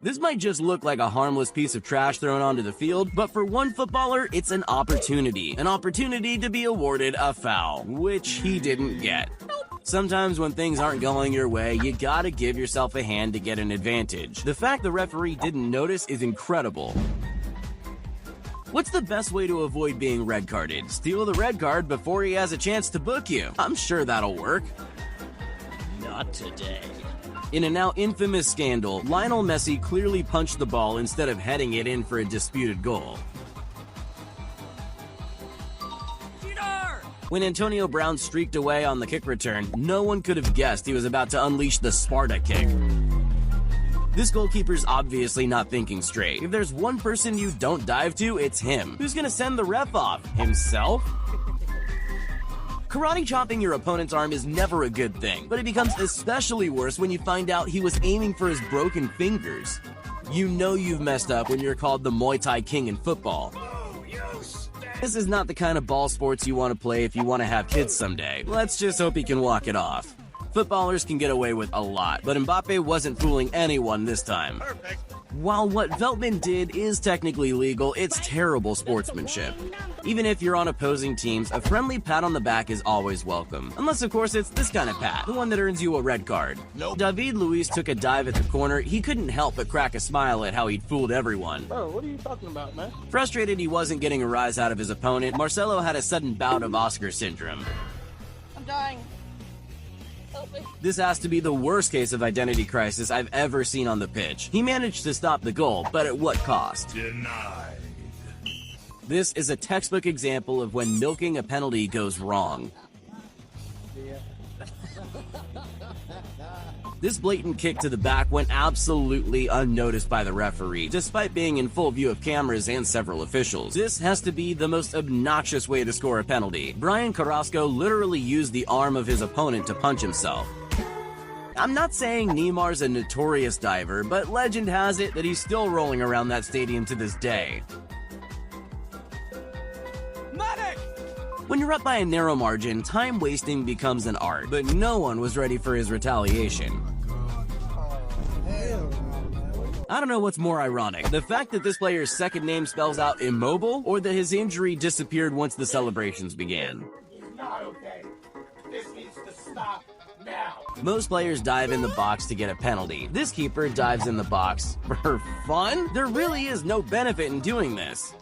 This might just look like a harmless piece of trash thrown onto the field, but for one footballer, it's an opportunity. An opportunity to be awarded a foul, which he didn't get. Sometimes when things aren't going your way, you gotta give yourself a hand to get an advantage. The fact the referee didn't notice is incredible. What's the best way to avoid being red carded? Steal the red card before he has a chance to book you. I'm sure that'll work. Not today. In a now infamous scandal, Lionel Messi clearly punched the ball instead of heading it in for a disputed goal. When Antonio Brown streaked away on the kick return, no one could have guessed he was about to unleash the Sparta kick. This goalkeeper's obviously not thinking straight. If there's one person you don't dive to, it's him. Who's gonna send the ref off? Himself? Karate chopping your opponent's arm is never a good thing, but it becomes especially worse when you find out he was aiming for his broken fingers. You know you've messed up when you're called the Muay Thai King in football. This is not the kind of ball sports you want to play if you want to have kids someday. Let's just hope he can walk it off. Footballers can get away with a lot, but Mbappe wasn't fooling anyone this time. Perfect. While what Veltman did is technically legal, it's terrible sportsmanship. Even if you're on opposing teams, a friendly pat on the back is always welcome. Unless, of course, it's this kind of pat, the one that earns you a red card. Nope. David Luiz took a dive at the corner. He couldn't help but crack a smile at how he'd fooled everyone. Bro, what are you talking about, man? Frustrated he wasn't getting a rise out of his opponent, Marcelo had a sudden bout of Oscar syndrome. I'm dying. Help me. This has to be the worst case of identity crisis I've ever seen on the pitch. He managed to stop the goal, but at what cost? Denied. This is a textbook example of when milking a penalty goes wrong. This blatant kick to the back went absolutely unnoticed by the referee, despite being in full view of cameras and several officials. This has to be the most obnoxious way to score a penalty. Brian Carrasco literally used the arm of his opponent to punch himself. I'm not saying Neymar's a notorious diver, but legend has it that he's still rolling around that stadium to this day. When you're up by a narrow margin, time wasting becomes an art, but no one was ready for his retaliation. I don't know what's more ironic, the fact that this player's second name spells out immobile, or that his injury disappeared once the celebrations began. Not okay. This needs to stop now. Most players dive in the box to get a penalty. This keeper dives in the box for fun? There really is no benefit in doing this.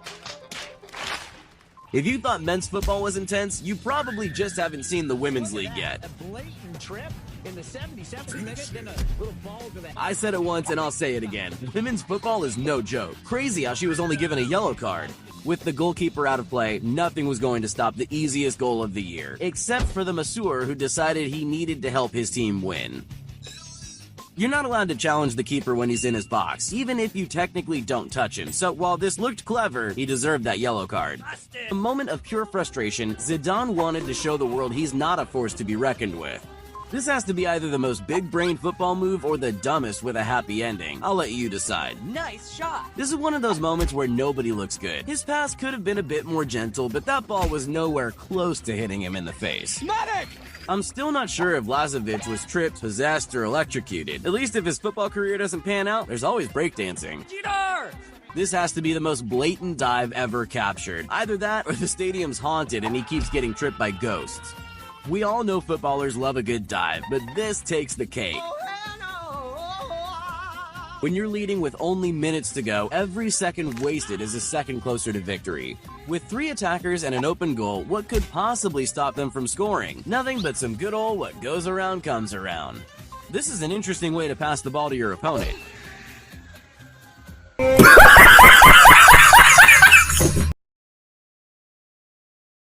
If you thought men's football was intense, you probably just haven't seen the women's league yet. A blatant trip in the 77th minute, then a little ball to the... I said it once and I'll say it again. Women's football is no joke. Crazy how she was only given a yellow card. With the goalkeeper out of play, nothing was going to stop the easiest goal of the year, except for the masseur who decided he needed to help his team win. You're not allowed to challenge the keeper when he's in his box, even if you technically don't touch him, so while this looked clever, he deserved that yellow card. A moment of pure frustration, Zidane wanted to show the world he's not a force to be reckoned with. This has to be either the most big-brain football move or the dumbest with a happy ending. I'll let you decide. Nice shot. This is one of those moments where nobody looks good. His pass could have been a bit more gentle, but that ball was nowhere close to hitting him in the face. Medic! I'm still not sure if Lazovic was tripped, possessed, or electrocuted. At least if his football career doesn't pan out, there's always breakdancing. Jidar! This has to be the most blatant dive ever captured. Either that or the stadium's haunted and he keeps getting tripped by ghosts. We all know footballers love a good dive, but this takes the cake. When you're leading with only minutes to go, every second wasted is a second closer to victory. With 3 attackers and an open goal, what could possibly stop them from scoring? Nothing but some good old what goes around comes around. This is an interesting way to pass the ball to your opponent.